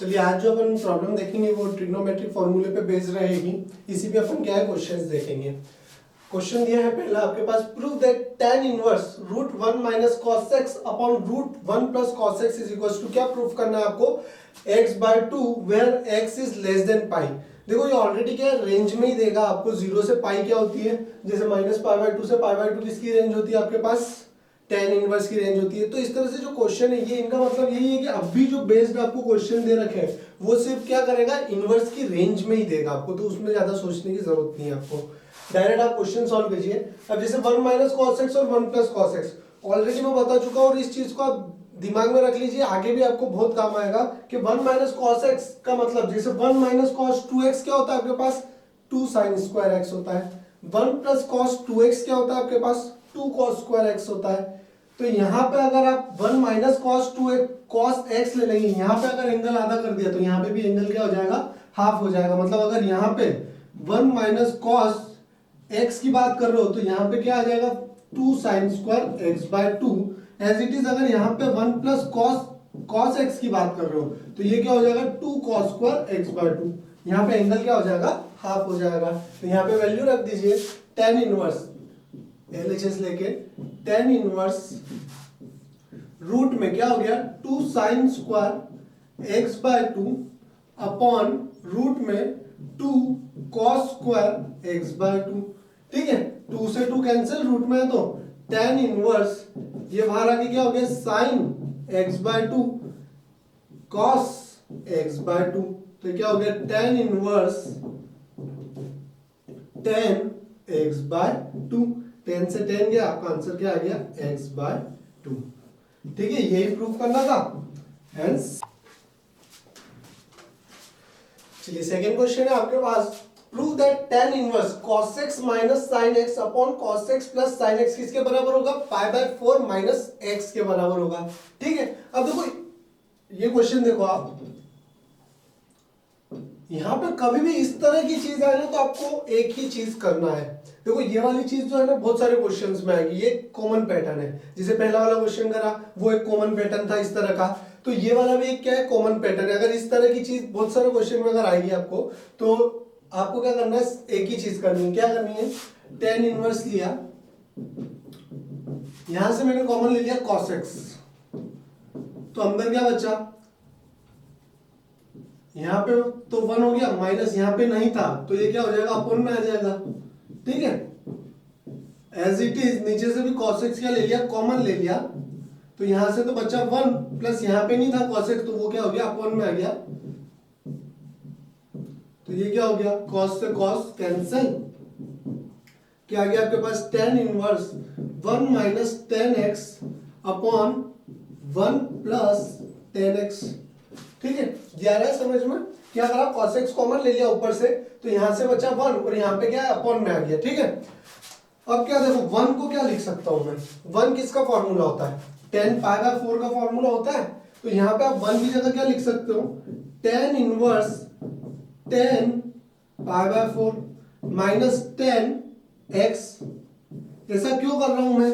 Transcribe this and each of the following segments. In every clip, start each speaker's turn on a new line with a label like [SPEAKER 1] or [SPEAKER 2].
[SPEAKER 1] चलिए आज जो अपन प्रॉब्लम देखेंगे वो ट्रिग्नोमेट्रिक फॉर्मूले पे बेस्ड रहेगी। इसी पे अपन क्या है क्वेश्चंस देखेंगे। क्वेश्चन दिया है पहला आपके पास, prove that tan inverse root 1 minus cos x upon root 1 plus cos x is equal to क्या प्रूफ करना है आपको, x by 2 where x is less than pi. देखो ये ऑलरेडी क्या है रेंज में ही देगा आपको, 0 से पाई क्या होती है, जैसे माइनस पाई बाय 2 से पाई बाय 2 किसकी रेंज होती है आपके पास, tan इनवर्स की रेंज होती है। तो इस तरह से जो क्वेश्चन है ये इनका मतलब यही है कि अभी जो बेस्ड आपको क्वेश्चन दे रखे हैं वो सिर्फ क्या करेगा, इनवर्स की रेंज में ही देगा आपको, तो उसमें ज्यादा सोचने की जरूरत नहीं है आपको, डायरेक्ट आप क्वेश्चन सॉल्व कीजिए। अब जैसे 1 माइनस कॉस एक्स और 1 प्लस कॉस एक्स ऑलरेडी मैं बता चुका हूं और इस चीज को आप दिमाग में रख लीजिए, आगे भी आपको बहुत काम आएगा कि 1 माइनस कॉस एक्स का मतलब जैसे 1 माइनस कॉस 2x क्या होता है आपके पास, 2 साइन स्क्वायर एक्स होता है। 1 प्लस कॉस 2x क्या होता है आपके पास, 2 कॉस स्क्वायर एक्स होता है। तो यहाँ पे अगर आप 1 माइनस कॉस 2 कॉस एक्स ले लेंगे, यहाँ पे अगर एंगल आधा कर दिया तो यहाँ पे भी एंगल क्या हो जाएगा, हाफ हो जाएगा। मतलब अगर यहाँ पे 1 माइनस कॉस एक्स की बात कर रहे हो तो यहाँ पे क्या आ जाएगा, 2 sine square x by 2। As it is अगर यहाँ पे 1 प्लस कॉस एक्स की बात कर रहे हो तो ये क्या हो जाएगा, 2 कॉस स्क्वायर एक्स बाय 2। यहाँ पे एंगल क्या हो जाएगा, हाफ हो जाएगा। तो यहाँ पे वैल्यू रख दीजिए tan इनवर्स LHS लेके, tan इनवर्स रूट में क्या हो गया, 2 sine square x by 2 upon root में 2 कॉस स्क्वायर एक्स बाय 2। ठीक है, 2 से 2 कैंसिल, रूट में है तो tan इनवर्स ये बाहर आके क्या हो गया, sine x by 2 cos x by 2। तो क्या हो गया, tan inverse tan x by 2। 10 से 10 गया, आपका आंसर क्या आ गया, x बाय 2। ठीक है, यही प्रूफ करना था। हेंस चलिए सेकंड क्वेश्चन है आपके पास, prove that tan inverse cos x minus sin x upon cos x plus sin x किसके बराबर होगा, पाई बाय 4 माइनस x के बराबर होगा। ठीक है, अब देखो ये क्वेश्चन देखो आप, यहां पे कभी भी इस तरह की चीज आए ना तो आपको एक ही चीज करना है। देखो ये वाली चीज जो है ना बहुत सारे क्वेश्चंस में आएगी, ये कॉमन पैटर्न है। जैसे पहला वाला क्वेश्चन करा वो एक कॉमन पैटर्न था इस तरह का, तो ये वाला भी एक क्या है, कॉमन पैटर्न है। अगर इस तरह की चीज बहुत सारे क्वेश्चन में अगर आएगी आपको तो आपको क्या करना है, एक ही चीज करनी है। क्या करनी है, tan इनवर्स लिया, यहां से मैंने कॉमन ले लिया cos x, तो अंदर क्या बचा, यहाँ पे तो 1 हो गया, माइनस यहाँ पे नहीं था तो ये क्या हो जाएगा, अपॉन में आ जाएगा। ठीक है, एज इट इज नीचे से भी cos x क्या ले लिया, कॉमन ले लिया, तो यहां से तो बचा 1 प्लस यहाँ पे नहीं था cos x तो वो क्या हो गया, अपॉन में आ गया। तो ये क्या हो गया, cos से cos कैंसिल, क्या आ गया आपके पास, tan inverse 1 minus tan x upon 1 plus tan x। ठीक है, ये आ रहा है समझ में, क्या करा, cos x कॉमन ले लिया ऊपर से तो यहां से बचा 1 और यहाँ पे क्या है, अपॉन में आ गया। ठीक है, अब क्या देखो 1 को क्या लिख सकता हूं मैं, 1 किसका फॉर्मूला होता है, tan पाई बाय 4 का फॉर्मूला होता है। तो यहाँ पे आप 1 की जगह क्या लिख सकते हो, tan inverse tan pi by 4 minus tan x। ऐसा क्यों कर रहा हूं मैं,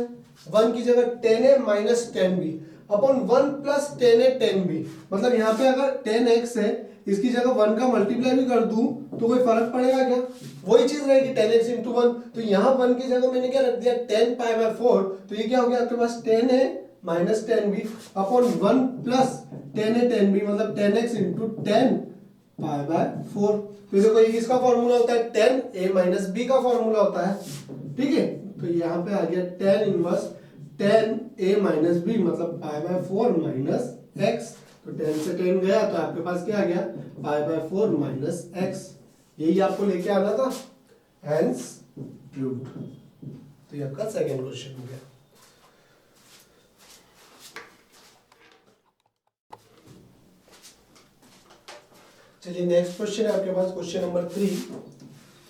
[SPEAKER 1] 1 की जगह tan a minus tan b upon 1 plus tan a tan b। मतलब यहाँ पे अगर tan x है इसकी जगह 1 का मल्टीप्लाई भी कर दूं तो कोई फर्क पड़ेगा क्या, वही चीज रहेगी tan x इंटू 1। तो यहाँ 1 की जगह मैंने क्या रख दिया, tan पाई बाय 4, तो ये क्या हो गया आपके पास, tan a minus tan b upon 1 plus tan a tan b, मतलब tan x into tan pi by 4। तो देखो ये किसका फॉर्मूला होता है, tan a माइनस b का फॉर्मूला होता है। ठीक है, तो यहाँ पे आ गया tan inverse tan a minus b मतलब पाई बाय 4 माइनस x। तो 10 से 10 गया तो आपके पास क्या आ गया, पाई बाय 4 माइनस x। यही आपको लेके आना था, हेंस प्रूव्ड। तो ये आपका सेकंड क्वेश्चन हो गया। चलिए नेक्स्ट क्वेश्चन है आपके पास, क्वेश्चन नंबर 3,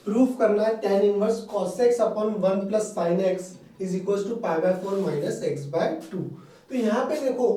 [SPEAKER 1] प्रूफ करना है tan inverse cos x upon 1 plus sin x is equal to pi by 4 minus x by 2। तो यहाँ पे देखो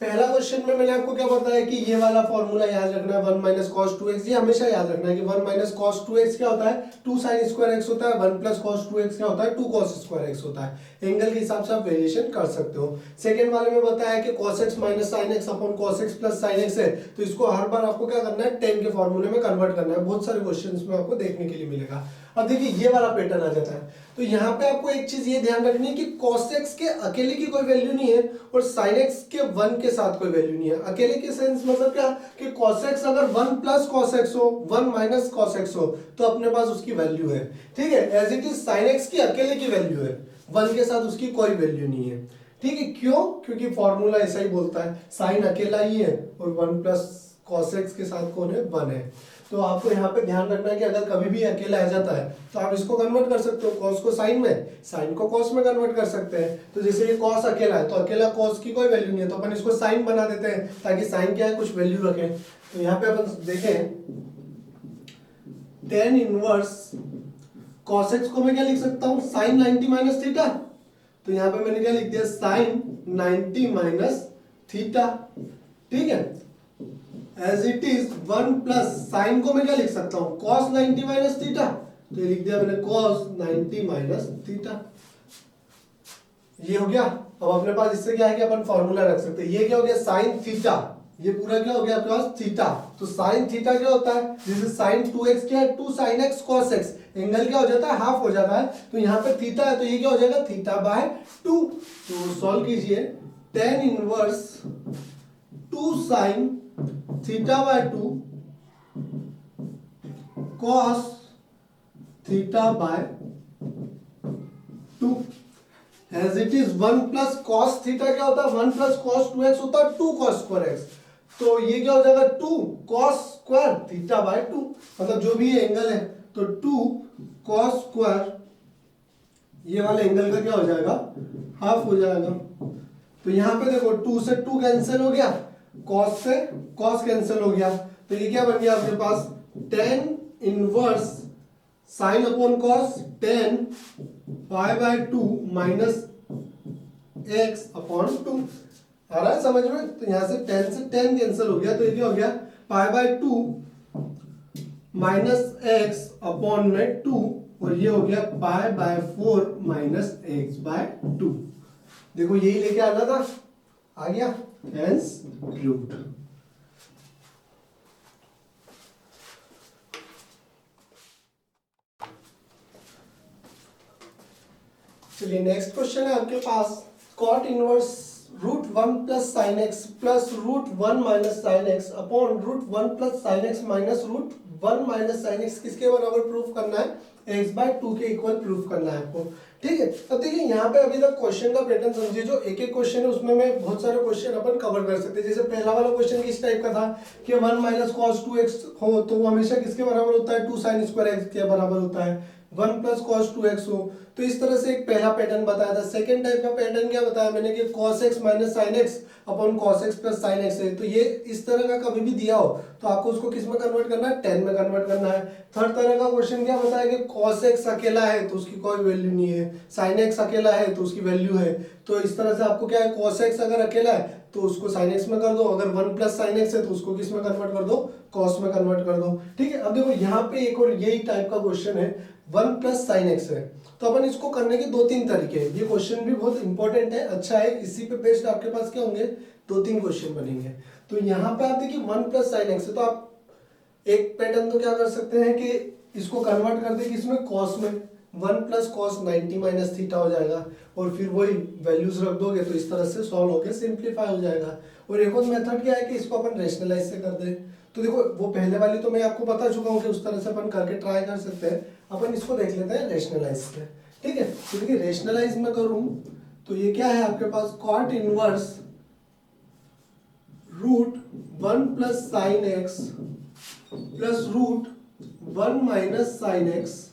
[SPEAKER 1] पहला क्वेश्चन में मैंने आपको क्या बताया कि ये वाला फॉर्मूला याद रखना है 1 माइनस कॉस 2x, ये हमेशा याद रखना है कि 1 माइनस कॉस 2x क्या होता है 2 साइन स्क्वायर x होता है, 1 प्लस कॉस 2x क्या होता है 2 कॉस स्क्वायर x होता है। एंगल के हिसाब से आप वेरिएशन कर सकते हो। सेकंड वाले में बताया कि cos x minus sine x upon cos x plus sine x है, तो इसको हर बार आपको क्या करना है tan के फॉर्मूले में कन्वर्ट करना है। बहुत सारे क्वेश्चंस में आपको देखने के लिए मिलेगा। अब देखिए ये वाला पैटर्न आ जाता है, तो यहाँ पे आपको एक चीज ये ध्यान रखनी है कि cos x के अकेले की कोई वैल्यू नहीं है और sin x के 1 के साथ कोई वैल्यू नहीं है। अकेले के सेंस मतलब क्या कि cos x अगर 1 प्लस cos x हो 1 माइनस cos x हो तो अपने पास उसकी वैल्यू है, ठीक है। As it is sin x की अकेले की वैल्यू है, 1 के साथ उसकी कोई वैल्यू नहीं है, ठीक है। क्यों? क्योंकि फॉर्मूला ऐसा ही बोलता है sin अकेला ही है और 1 प्लस cos x के साथ कौन है 1 है। तो आपको यहाँ पे ध्यान रखना है कि अगर कभी भी अकेला आ जाता है तो आप इसको कन्वर्ट कर सकते हो, cos को sin में, sin को cos में कन्वर्ट कर सकते हैं। तो जैसे ये cos अकेला है तो अकेला cos की कोई वैल्यू नहीं है तो अपन इसको sin बना देते हैं ताकि sin क्या है कुछ वैल्यू रखे। तो यहाँ पे अपन देखें tan इनवर्स cos x को मैं क्या लिख सकता हूँ sin 90 माइनस थीटा। तो यहाँ पे मैंने क्या लिख दिया sin 90 माइनस थीटा, ठीक है। As it is 1 plus sine को मैं क्या लिख सकता हूं cos 90 माइनस थीटा, तो ये लिख दिया मैंने cos 90 माइनस थीटा। ये हो गया। अब अपने पास इससे क्या है कि अपन फॉर्मूला रख सकते हैं। ये क्या हो गया साइन थीटा, ये पूरा क्या हो गया आपके पास थीटा। तो साइन थीटा क्या होता है जैसे साइन 2x क्या है 2 sin x cos x, angle क्या हो जाता है हाफ हो जाता है। तो यहाँ पे थीटा है तो ये क्या हो जाएगा थीटा बाय 2। तो सॉल्व कीजिए tan inverse 2 sin theta by 2 cos theta by 2 as it is 1 plus cos theta क्या होता है 1 प्लस cos 2x होता है 2 cos स्क्वायर x। तो ये क्या हो जाएगा 2 cos स्क्वायर थीटा बाय 2, मतलब जो भी एंगल है तो 2 cos स्क्वायर ये वाले एंगल का क्या हो जाएगा हाफ हो जाएगा। तो यहाँ पे देखो 2 से 2 कैंसिल हो गया, cos से cos कैंसिल हो गया, तो ये क्या बन गया आपके पास tan inverse sin upon cos tan pi by 2 minus x upon 2। आ रहा है समझ में? तो यहां से tan से tan कैंसिल हो गया, तो ये क्या हो गया pi by 2 minus x upon में 2 और ये हो गया pi by 4 minus x by 2। देखो यही लेके आना था, आ गया हेंस प्रूव्ड। चलिए नेक्स्ट क्वेश्चन है आपके पास cot inverse root 1 plus sine x plus root 1 minus sine x upon root 1 plus sine x minus root 1 minus sine x किसके बराबर प्रूफ करना है x बाय 2 के इक्वल प्रूफ करना है आपको, ठीक है। अब देखिए यहाँ पे अभी तक क्वेश्चन का पैटर्न समझिए, जो एक एक क्वेश्चन है उसमें मैं बहुत सारे क्वेश्चन अपन कवर कर सकते हैं। जैसे पहला वाला क्वेश्चन किस टाइप का था कि 1 माइनस कॉस 2x हो तो वो हमेशा किसके बराबर होता है 2 साइन स्क्वायर x के बराबर होता है, 1 प्लस कॉस 2x हो तो इस तरह से एक पहला पैटर्न बताया था। सेकंड टाइप का पैटर्न क्या बताया मैंने कि cos x minus sine x upon cos x plus sine x है, तो ये इस तरह का कभी भी दिया हो तो आपको उसको किस में कन्वर्ट करना है tan में कन्वर्ट करना है। थर्ड तरह का क्वेश्चन क्या बताया कि cos x अकेला है तो उसकी कोई वैल्यू नहीं है, sin x अकेला है तो उसकी वैल्यू है। तो इस तरह से आपको क्या है cos x अगर अकेला है तो उसको sin x में कर दो, अगर 1 प्लस साइन x है तो उसको किस में कन्वर्ट कर दो cos में कन्वर्ट कर दो, ठीक है। अब देखो यहाँ पे एक और यही टाइप का क्वेश्चन है 1 प्लस साइन x है, तो अपन इसको करने के 2-3 तरीके हैं। ये क्वेश्चन भी बहुत इंपॉर्टेंट है, अच्छा है, इसी पे बेस्ड आपके पास क्या होंगे 2-3 क्वेश्चन बनेंगे। तो यहाँ पे आप देखिए 1 प्लस साइन एक्स है तो आप एक पैटर्न तो क्या कर सकते हैं कि इसको कन्वर्ट कर दे किसमें कॉस में, 1 प्लस कॉस 90 माइनस थीटा हो जाएगा और फिर वही वैल्यूज रख दोगे तो इस तरह से सॉल्व होकर सिंप्लीफाई हो जाएगा। और एक और मेथड क्या है कि इसको अपन रेशनलाइज से कर दे। तो देखो वो पहले वाली तो मैं आपको बता चुका हूँ कि उस तरह से अपन करके ट्राई कर सकते हैं, अपन इसको देख लेते हैं रेशनलाइज से, ठीक है। तो देखिए रेशनलाइज में करूँ तो ये क्या है आपके पास cot inverse root 1 plus sine x plus root 1 minus sine x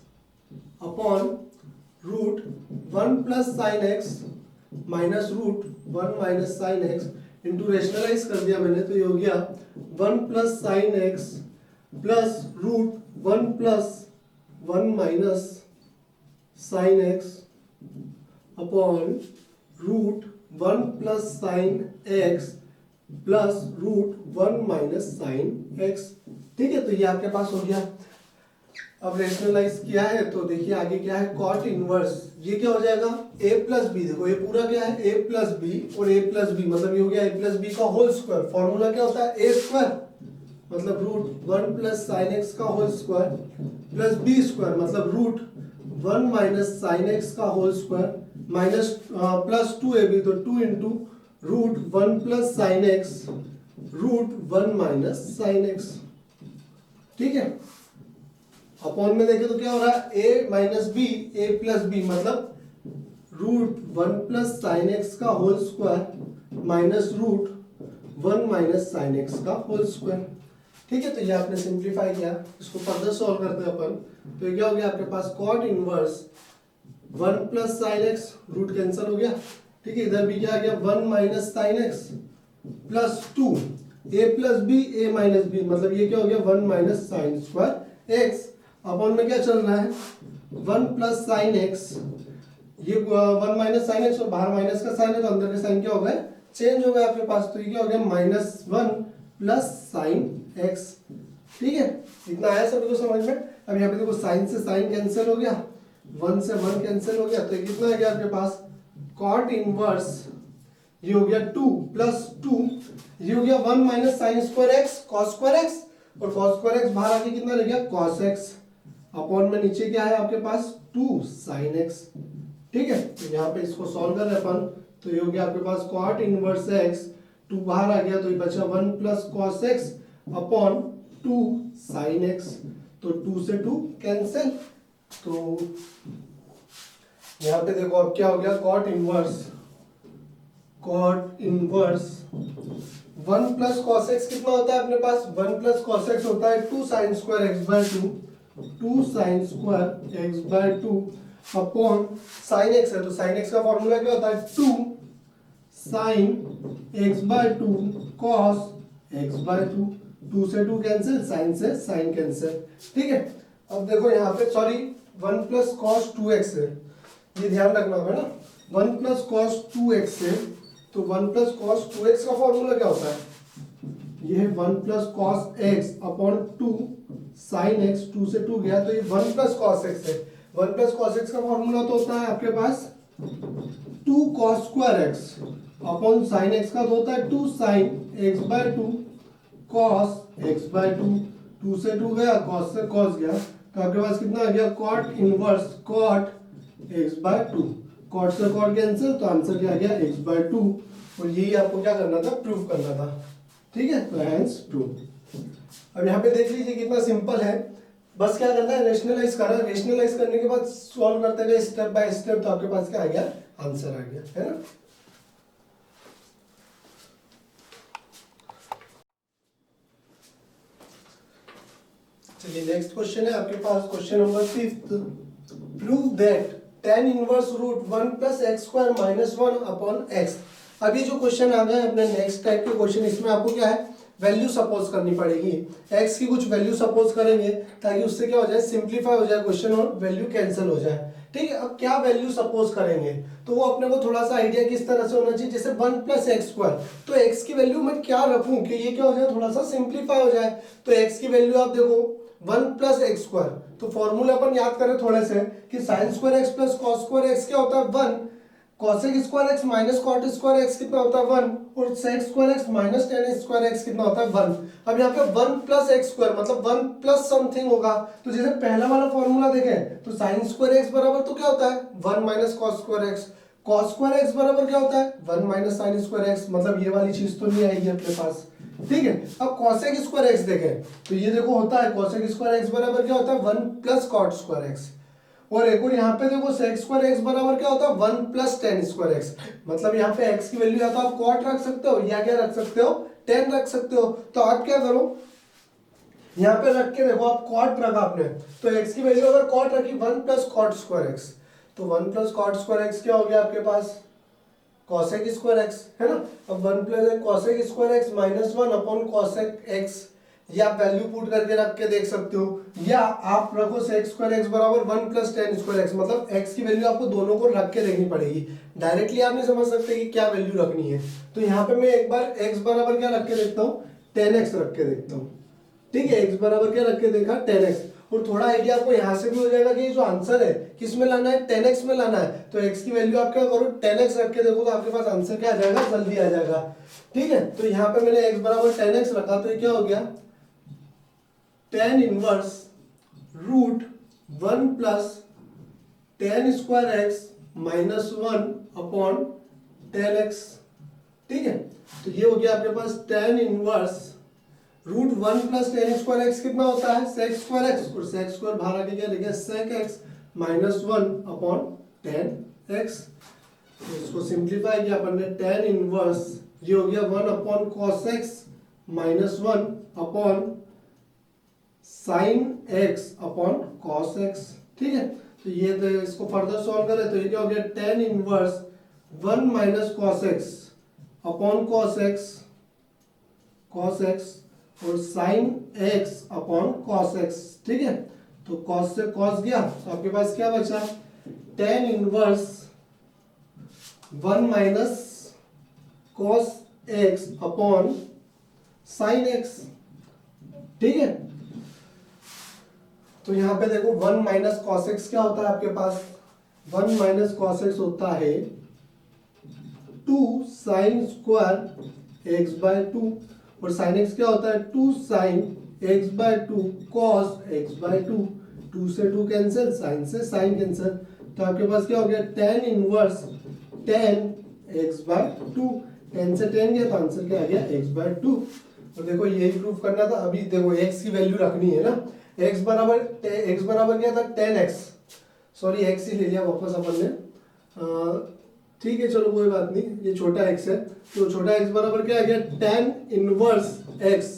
[SPEAKER 1] upon root 1 plus sine x minus root 1 minus sine x into rationalise कर दिया मैंने, तो ये हो गया 1 plus sine x plus root 1 plus 1 minus sine x upon root 1 plus sine x plus root 1 minus sine x. ठीक है, तो ये आपके पास हो गया। अब रेशनलाइज किया है तो देखिए आगे क्या है, कॉट इनवर्स, ये क्या हो जाएगा a प्लस बी। देखो ये पूरा क्या है a प्लस बी और a प्लस बी, मतलब ये हो गया a प्लस बी का होल स्क्वायर। फॉर्मूला क्या होता है a स्क्वायर मतलब रूट 1 प्लस साइन एक्स का whole square plus b square मतलब रूट 1 माइनस साइन एक्स का whole square minus plus 2ab, तो 2 into root 1 plus sine x root 1 minus sine x. ठीक है, अपॉन में देखें तो क्या हो रहा है a minus b a plus b मतलब रूट 1 प्लस साइन एक्स का whole square minus root 1 minus sine x का होल स्क्वायर। ठीक है, तो ये आपने सिंप्लीफाई किया, इसको फर्दर सॉल्व करते हैं अपन। तो ये क्या हो गया आपके पास cot inverse 1 plus sine x, root cancel हो गया। ठीक है, इधर भी क्या आ गया 1 minus sine x plus 2 a plus b a minus b मतलब ये क्या हो गया 1 minus sine square x. Upon में क्या चल रहा है 1 प्लस साइन एक्स, ये 1 माइनस साइन एक्स और बाहर माइनस का साइन है तो अंदर के साइन क्या हो गए चेंज हो गए आपके पास। तो ये क्या हो गया माइनस 1 प्लस साइन एक्स। ठीक है, इतना आया सभी को समझ में। अब यहाँ पे देखो साइन से साइन कैंसिल हो गया, 1 से 1 कैंसिल हो गया, तो कितना आ गया आपके पास कॉट इनवर्स, ये हो गया 2 प्लस 2, ये हो गया 1 minus sine square x cos square x, और कॉस स्क्वायर एक्स बाहर आके कितना रह गया कॉस एक्स। अपॉन में नीचे क्या है आपके पास 2 साइन एक्स। ठीक है, तो यहाँ पे इसको सॉल्व कर रहे अपन, तो ये हो गया आपके पास कॉट इनवर्स एक्स, 2 बाहर आ गया तो ये बचा 1 plus cos x upon 2 sine x, तो 2 से 2 कैंसिल। तो यहाँ पे देखो अब क्या हो गया cot inverse 1 plus cos x कितना होता है अपने पास 1 प्लस कॉस एक्स होता है 2 sine square x by 2 sine square x by 2 upon sine x है तो साइन एक्स का फॉर्मूला क्या होता है 2 sine x by 2 cos x by 2, 2 से 2 कैंसिल, साइन से साइन कैंसिल। ठीक है, अब देखो यहाँ पे सॉरी 1 प्लस कॉस 2x है, ये ध्यान रखना होगा ना 1 प्लस कॉस 2x है, तो 1 प्लस कॉस 2x का फॉर्मूला क्या होता है ये है 1 plus cos x upon 2 sine x, 2 से 2 गया तो ये 1 प्लस कॉस x है। 1 प्लस कॉस x का फॉर्मूला तो होता है आपके पास 2 cos square x upon sine x का तो होता है 2 sine x by 2 cos x by 2, 2 से 2 गया कॉस से कॉस गया, तो आपके पास कितना आ गया cot inverse cot x by 2, cot से कॉट कैंसिल, तो आंसर क्या आ गया x बाय 2, और यही आपको क्या करना था प्रूव करना था। ठीक है, तो हैंस प्रूव। अब यहाँ पे देख लीजिए कितना सिंपल है, बस क्या करना है रेशनलाइज करा, रेशनलाइज करने के बाद सॉल्व करते गए स्टेप बाय स्टेप, तो आपके पास क्या आ गया आंसर आ गया, है ना। चलिए नेक्स्ट क्वेश्चन है आपके पास, question number 5th, prove that tan inverse root 1 plus x square minus 1 upon x. अभी जो क्वेश्चन आ गए अपने नेक्स्ट टाइप के क्वेश्चन, इसमें आपको क्या है वैल्यू सपोज करनी पड़ेगी, x की कुछ वैल्यू सपोज करेंगे ताकि उससे क्या हो जाए सिंप्लीफाई हो जाए क्वेश्चन और वैल्यू कैंसिल हो जाए। ठीक है, अब क्या वैल्यू सपोज करेंगे तो वो अपने को थोड़ा सा आइडिया किस तरह से होना चाहिए, जैसे 1 प्लस एक्स स्क्वायर, तो x की वैल्यू मैं क्या रखूं कि ये क्या हो जाए थोड़ा सा सिंप्लीफाई हो जाए। तो x की वैल्यू आप देखो 1 प्लस एक्स स्क्वायर, तो फॉर्मूला अपन याद करें थोड़े से कि sine square x plus cos square x क्या होता है 1, cosec square x minus cot square x कितना होता है 1, और sec square x minus tan square x कितना होता है 1। अब यहाँ पे 1 प्लस एक्स स्क्वायर मतलब 1 प्लस समथिंग होगा, तो जैसे पहला वाला फॉर्मूला देखें तो साइन स्क्वायर एक्स बराबर तो क्या होता है 1 minus cos square x, cos square x बराबर क्या होता है 1 माइनस साइन स्क्वायर एक्स, मतलब ये वाली चीज तो नहीं आएगी अपने पास। ठीक है, अब cosec स्क्वायर एक्स देखें तो ये देखो होता है cosec स्क्वायर एक्स बराबर क्या होता है 1 प्लस कॉट स्क्वायर एक्स, और एक और यहाँ पे देखो sec स्क्वायर एक्स बराबर क्या होता है 1 प्लस tan स्क्वायर एक्स, मतलब यहाँ पे x की वैल्यू या तो आप कॉट रख सकते हो या क्या रख सकते हो tan रख सकते हो। तो आप क्या करो यहाँ पे रख के देखो आप कॉट रखा आपने, तो x की वैल्यू अगर कॉट रखी 1 प्लस कॉट स्क्वायर एक्स, तो 1 प्लस कॉट स्क्वायर एक्स क्या हो गया आपके पास cosec स्क्वायर एक्स, है ना। अब 1 plus cosec square x minus 1 upon cosec x या आप वैल्यू पुट करके रख के देख सकते हो, या आप रखो sec स्क्वायर एक्स बराबर 1 प्लस टेन स्क्वायर एक्स, मतलब x की वैल्यू आपको दोनों को रख के देखनी पड़ेगी, डायरेक्टली आप नहीं समझ सकते कि क्या वैल्यू रखनी है। तो यहाँ पे मैं एक बार x बराबर क्या रख के देखता हूँ, 10x रख के देखता हूँ। ठीक है, x बराबर क्या रख के देखा, 10x। और थोड़ा आइडिया आपको यहाँ से भी हो जाएगा कि ये जो आंसर है किस में लाना है, 10x में लाना है। तो x की वैल्यू आप क्या करो, 10x रख के देखो तो आपके पास आंसर क्या आ जाएगा, जल्दी आ जाएगा। ठीक है, तो यहाँ पे मैंने x बराबर 10x रखा, तो ये क्या हो गया, tan inverse root 1 plus tan square x minus 1 upon tan x। ठीक है, तो ये हो गया आपके पास tan inverse root 1 plus tan square x कितना होता है, sec स्क्वायर एक्स, और sec स्क्वायर बाहर आके क्या लिखा है, sec x minus 1 upon tan x. तो इसको सिंप्लीफाई किया अपन ने, tan इनवर्स ये हो गया 1 upon cos x minus 1 upon sin x upon cos x. ठीक है, तो ये तो इसको फर्दर सॉल्व करें तो ये क्या हो गया, tan inverse 1 minus cos x upon cos x और sin x upon cos x। ठीक है, तो cos से cos गया तो आपके पास क्या बचा, tan inverse 1 minus cos x upon sin x। ठीक है, तो यहां पे देखो 1 माइनस cos x क्या होता है आपके पास, 1 माइनस cos x होता है 2 sin स्क्वायर x बाय 2, और sin x क्या होता है, 2 sin x by 2 cos x by 2, 2 से 2 कैंसिल, sin से sin कैंसिल, तो आपके पास क्या हो गया, tan inverse tan x by 2, 10 से 10 गया तो आंसर क्या आ गया, x बाय 2। और देखो यही प्रूफ करना था, अभी देखो x की वैल्यू रखनी है ना, x बराबर क्या था, 10x, सॉरी x ही ले लिया वापस अपन ने, ठीक है चलो कोई बात नहीं, ये छोटा x है, तो छोटा x बराबर क्या आ गया, tan इनवर्स x।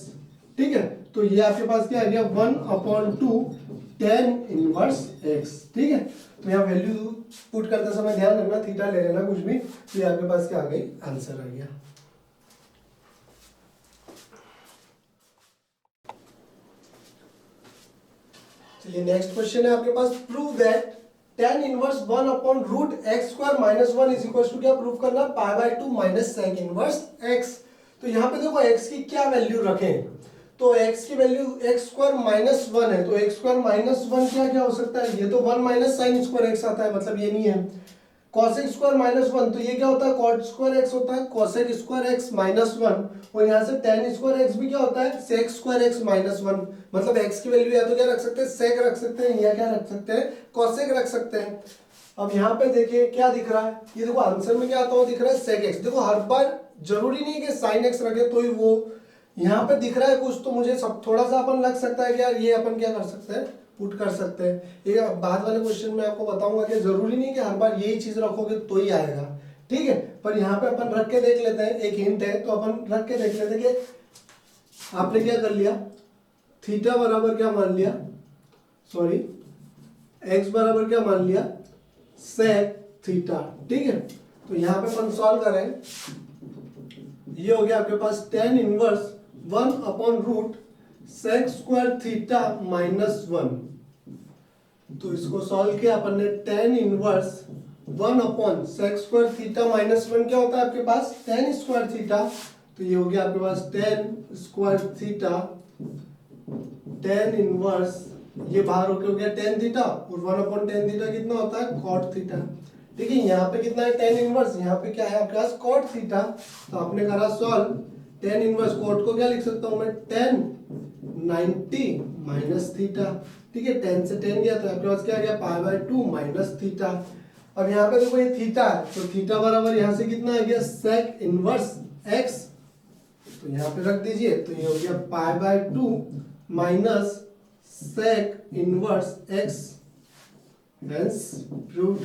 [SPEAKER 1] ठीक है, तो ये आपके पास क्या आ गया, 1 अपॉन 2 tan इनवर्स x। ठीक है, तो यहाँ वैल्यू पुट करते समय ध्यान रखना, थीटा ले लेना कुछ भी, तो ये आपके पास क्या आ गई, आंसर आ गया। चलिए नेक्स्ट क्वेश्चन है आपके पास, prove that tan inverse 1 upon root x square minus 1 is equal to क्या प्रूव करना, pi by 2 minus sec inverse x। तो यहाँ पे देखो x की क्या वैल्यू रखें, तो x की वैल्यू एक्स स्क्वायर माइनस 1 है, तो एक्स स्क्वायर माइनस 1 क्या क्या हो सकता है, ये तो 1 माइनस साइन स्क्वायर एक्स आता है, मतलब ये नहीं है। cosec स्क्वायर माइनस 1, तो ये क्या होता है, cot स्क्वायर एक्स होता है, cosec स्क्वायर एक्स माइनस 1, और यहाँ से tan स्क्वायर एक्स भी क्या होता है, sec स्क्वायर एक्स माइनस 1, मतलब x की वैल्यू या तो क्या रख सकते हैं, sec रख सकते हैं, या क्या रख सकते हैं, cosec रख सकते हैं। अब यहाँ पे देखिए क्या दिख रहा है, ये देखो आंसर में क्या आता हुआ दिख रहा है, sec x। देखो हर बार जरूरी नहीं है कि sin x रखे तो ही वो, यहाँ पे दिख रहा है कुछ, तो मुझे सब थोड़ा सा अपन लग सकता है कि यार ये अपन क्या कर सकते हैं, पुट कर सकते हैं। ये बाद वाले क्वेश्चन में आपको बताऊंगा कि जरूरी नहीं कि हर बार यही चीज रखोगे तो ही आएगा, ठीक है। पर यहाँ पे अपन रख के देख लेते हैं, एक हिंट है, तो अपन रख के देख लेते हैं कि आपने क्या कर लिया, थीटा बराबर क्या मान लिया, सॉरी एक्स बराबर क्या मान लिया, सेक थीटा, ठीक है। तो यहाँ पे अपन सॉल्व करें, ये हो गया आपके पास tan inverse 1 upon root sec square theta minus 1। तो इसको सॉल्व किया अपन ने, tan inverse 1 upon sec square theta minus 1 क्या होता है आपके पास, tan स्क्वायर थीटा, तो ये हो गया आपके पास tan square theta, tan inverse ये बाहर होके हो गया tan थीटा, और 1 अपॉन tan थीटा कितना होता है, cot थीटा, ठीक है। यहाँ पे कितना है tan इनवर्स, यहाँ पे क्या है आपके पास cot थीटा, तो आपने करा सॉल्व, tan इनवर्स cot को क्या लिख सकता हूँ मैं, tan 90 माइनस थीटा, ठीक है। tan से tan गया तो आपके पास क्या आ गया, पाई बाय 2 माइनस थीटा। अब यहाँ पे देखो ये थीटा है, तो थीटा बराबर यहाँ से कितना आ गया, सेक इनवर्स x, तो यहाँ पे रख दीजिए, तो ये हो गया pi by 2 minus sec inverse x, hence proved.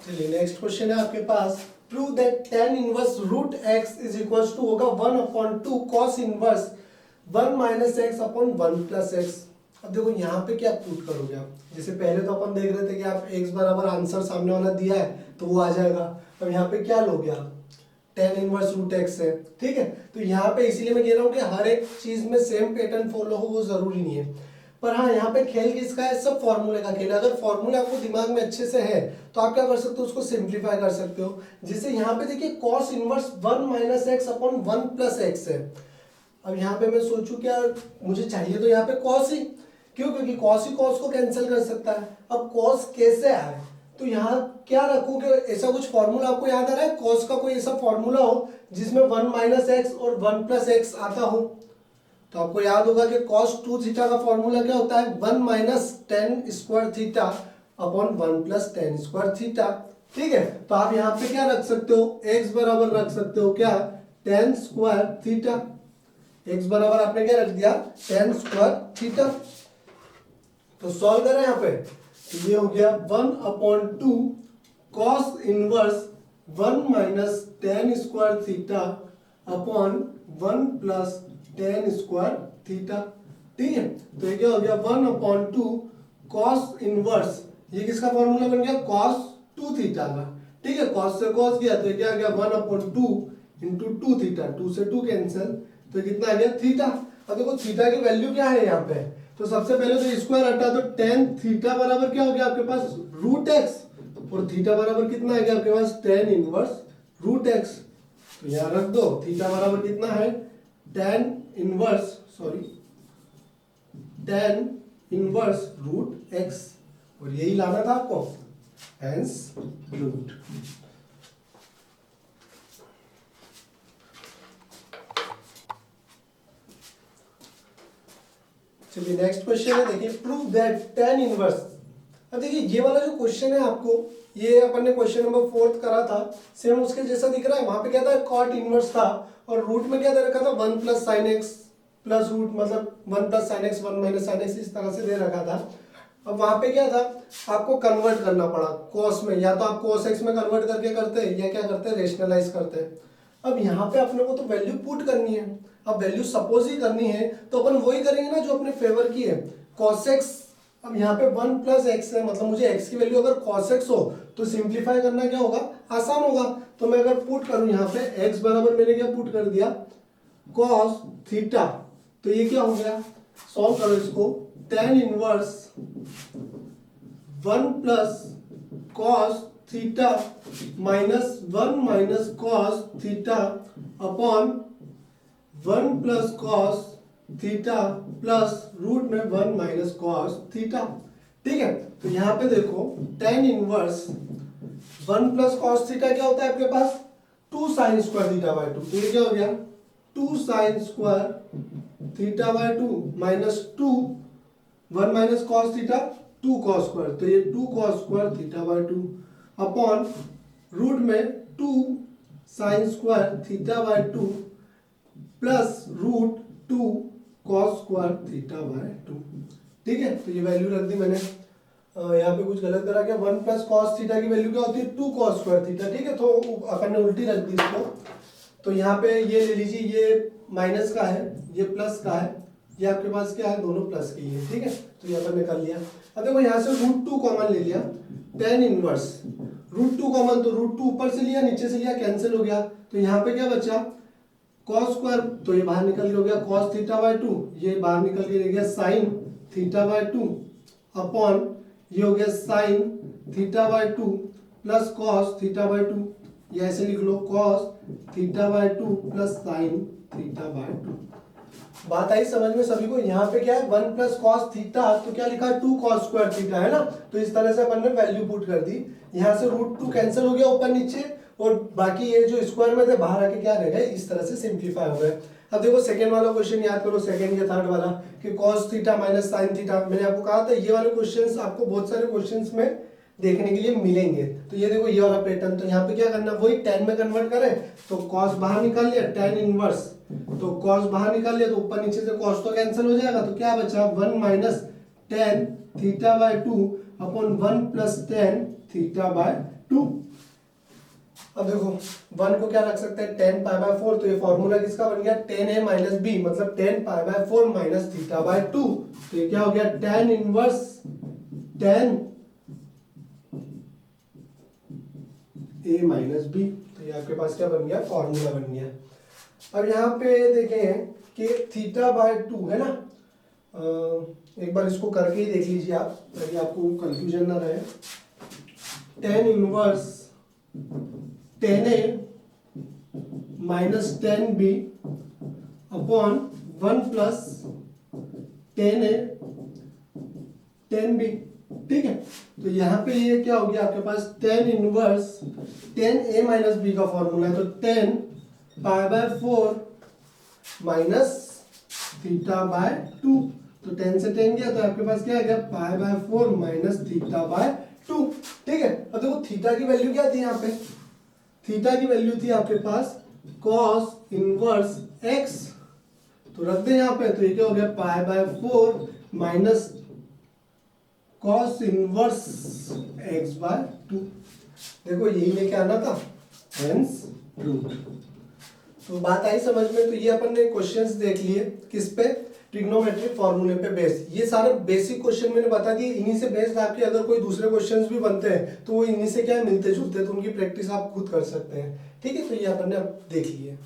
[SPEAKER 1] चलिए नेक्स्ट क्वेश्चन है आपके पास, prove that tan inverse root x is equals to होगा 1 upon 2 cos inverse 1 minus x upon 1 plus x। अब देखो यहाँ पे क्या पुट करोगे आप, जैसे पहले तो अपन देख रहे थे कि आप x बराबर आंसर सामने वाला दिया है तो वो आ जाएगा। अब यहाँ पे क्या लोगे आप, tan इनवर्स रूट x है, ठीक है। तो यहाँ पे इसीलिए मैं कह रहा हूँ कि हर एक चीज में सेम पैटर्न फॉलो हो वो जरूरी नहीं है, पर हाँ यहाँ पे खेल किसका है, सब फॉर्मूले का खेल है। अगर फॉर्मूला आपको दिमाग में अच्छे से है तो आप क्या कर सकते हो, उसको सिंप्लीफाई कर सकते हो। जैसे यहाँ पे देखिए cos inverse 1 minus x upon 1 plus x है। अब यहाँ पे मैं सोचूं क्या, मुझे चाहिए तो यहाँ पे cos ही, क्यों, क्योंकि cos ही cos को कैंसिल कर सकता है। अब cos कैसे आए, तो यहाँ क्या रखूं कि ऐसा कुछ फॉर्मूला आपको याद आ रहा है, cos का कोई ऐसा फॉर्मूला हो जिसमें 1 माइनस एक्स और 1 प्लस एक्स आता हो। तो आपको याद होगा कि cos 2 थीटा का फॉर्मूला क्या होता है, 1 minus ten square theta upon 1 plus ten square theta, ठीक है। तो आप यहाँ पे क्या रख सकते हो, x बराबर रख सकते हो क्या, टेन स्क्वायर थीटा। x बराबर आपने क्या रख दिया, टेन स्क्वायर थीटा। तो सॉल्व करें यहाँ पे, तो ये हो गया 1/2 cos inverse 1 minus ten square theta upon 1 plus ten square theta, ठीक है। तो ये क्या हो गया 1/2 cos इनवर्स, ये किसका फॉर्मूला बन गया, cos 2 थीटा का, ठीक है। cos से cos गया तो ये क्या आ गया 1/2 इंटू 2 थीटा, 2 से 2 कैंसिल, तो कितना आ गया थीटा। अब देखो थीटा की वैल्यू क्या है यहाँ पे, तो सबसे पहले तो स्क्वायर हटा, तो टेन थीटा बराबर क्या हो गया आपके पास रूट एक्स, और थीटा बराबर कितना आ गया आपके पास टेन इनवर्स रूट एक्स। तो यहाँ रख दो, थीटा बराबर कितना है टेन इनवर्स रूट एक्स, और यही लाना था आपको, हेंस रूट। चलिए नेक्स्ट क्वेश्चन है, देखिए प्रूव दैट tan इनवर्स। अब देखिए ये वाला जो क्वेश्चन है आपको, ये अपन ने क्वेश्चन नंबर 4 करा था, सेम उसके जैसा दिख रहा है। वहां पे क्या था, cot इनवर्स था, और रूट में क्या दे रखा था 1 plus sine x plus root, मतलब 1 plus sine x 1 minus sine x, इस तरह से दे रखा था। अब वहां पे क्या था, आपको कन्वर्ट करना पड़ा cos में, या तो आप cos x में कन्वर्ट करके करते हैं, या क्या करते हैं रेशनलाइज करते हैं। अब यहाँ पे अपने को तो वैल्यू पुट करनी है, अब वैल्यू सपोज ही करनी है तो अपन वही करेंगे ना जो अपने फेवर की है, cos x। अब यहाँ पे 1 प्लस एक्स है, मतलब मुझे x की वैल्यू अगर cos x हो तो सिंप्लीफाई करना क्या होगा, आसान होगा। तो मैं अगर पुट करूं यहाँ पे x बराबर मैंने क्या पुट कर दिया cos थीटा, तो ये क्या हो गया, सॉल्व करो इसको, tan inverse 1 plus cos theta minus 1 minus cos theta upon 1 plus cos theta plus root में 1 माइनस cos थीटा, ठीक है। तो यहाँ पे देखो tan inverse 1 plus cos theta क्या होता है आपके पास 2 साइन स्क्वायर थीटा बाय 2, तो ये क्या हो गया 2 sine square theta by 2 minus 2 1 minus cos theta 2 cos square, तो ये 2 cos square theta by 2 upon root में 2 sine square theta by 2 plus root 2 cos square theta by 2, ठीक है। तो ये वैल्यू रख दी मैंने, यहाँ पे कुछ गलत करा क्या, 1 प्लस cos थीटा की वैल्यू क्या होती है 2 cos स्क्वायर थीटा, ठीक है। तो अपन ने उल्टी रख दी इसको, तो यहाँ पे ये ले लीजिए, ये माइनस का है ये प्लस का है, ये आपके पास क्या है दोनों प्लस के ही है, ठीक है। तो ये अपन ने कर लिया। अब देखो यहाँ से रूट 2 कॉमन ले लिया, tan इनवर्स रूट 2 कॉमन, तो रूट 2 ऊपर से लिया नीचे से लिया कैंसिल हो गया, तो यहाँ पे क्या बचा cos स्क्वायर, तो ये बाहर निकल के हो गया cos थीटा बाय 2, ये बाहर निकल के रह गया sin थीटा बाय 2 अपॉन ये हो गया sin theta by 2 plus cos theta by 2, ये ऐसे लिख लो cos theta by 2 plus sin theta by 2। बात आई समझ में सभी को। यहाँ पे क्या है 1 प्लस cos थीटा, तो क्या लिखा 2 cos स्क्वायर थीटा है ना, तो इस तरह से अपन ने वैल्यू पुट कर दी। यहाँ से रूट 2 कैंसिल हो गया ऊपर नीचे, और बाकी ये जो स्क्वायर में थे बाहर आके क्या रह गए, इस तरह से सिंप्लीफाई हो गए। अब देखो सेकंड वाला क्वेश्चन याद करो, सेकंड या थर्ड वाला कि cos theta minus sin theta, मैंने आपको कहा था ये वाले क्वेश्चंस आपको बहुत सारे क्वेश्चंस में देखने के लिए मिलेंगे। तो ये देखो ये वाला पैटर्न, तो यहाँ पे क्या करना, वही tan में कन्वर्ट करें, तो cos बाहर निकाल लिया tan इनवर्स, तो cos बाहर निकाल लिया तो ऊपर नीचे से cos तो कैंसिल हो जाएगा, तो क्या बचा 1 minus tan theta by 2 upon 1 plus tan theta by 2, अब देखो 1 को क्या रख सकते हैं, tan पाई बाय 4, तो ये फॉर्मूला किसका बन गया, tan a माइनस बी, मतलब tan pi by 4 minus theta by 2। तो ये क्या हो गया, tan inverse tan a minus b. तो ये आपके पास क्या बन गया, फॉर्मूला बन गया। अब यहाँ पे देखें कि थीटा बाय 2 है ना, एक बार इसको करके ही देख लीजिए आप, ताकि आपको कंफ्यूजन ना रहे। tan inverse tan a minus tan b upon 1 plus tan a tan b, ठीक है। तो यहाँ पे ये क्या हो गया आपके पास, tan inverse tan a minus b का फॉर्मूला है, तो tan pi by 4 minus theta by 2, तो tan से tan गया तो आपके पास क्या आ गया, pi by 4 minus theta by 2, ठीक है। अब देखो थीटा की वैल्यू क्या थी, यहाँ पे थीटा की वैल्यू थी आपके पास cos इनवर्स x, तो रख दे यहाँ पे, तो ये क्या हो गया, pi by 4 minus cos inverse x by 2। देखो यही लेके आना था, हेंस रूट। तो बात आई समझ में। तो ये अपन ने क्वेश्चंस देख लिए, किस पे, ट्रिग्नोमेट्रिक फॉर्मूले पे बेस। ये सारे बेसिक क्वेश्चन मैंने बता दिए, इन्हीं से बेस्ड आपके अगर कोई दूसरे क्वेश्चंस भी बनते हैं तो वो इन्हीं से क्या मिलते जुलते हैं, तो उनकी प्रैक्टिस आप खुद कर सकते हैं, ठीक है। तो ये अपन ने अब देख लिए।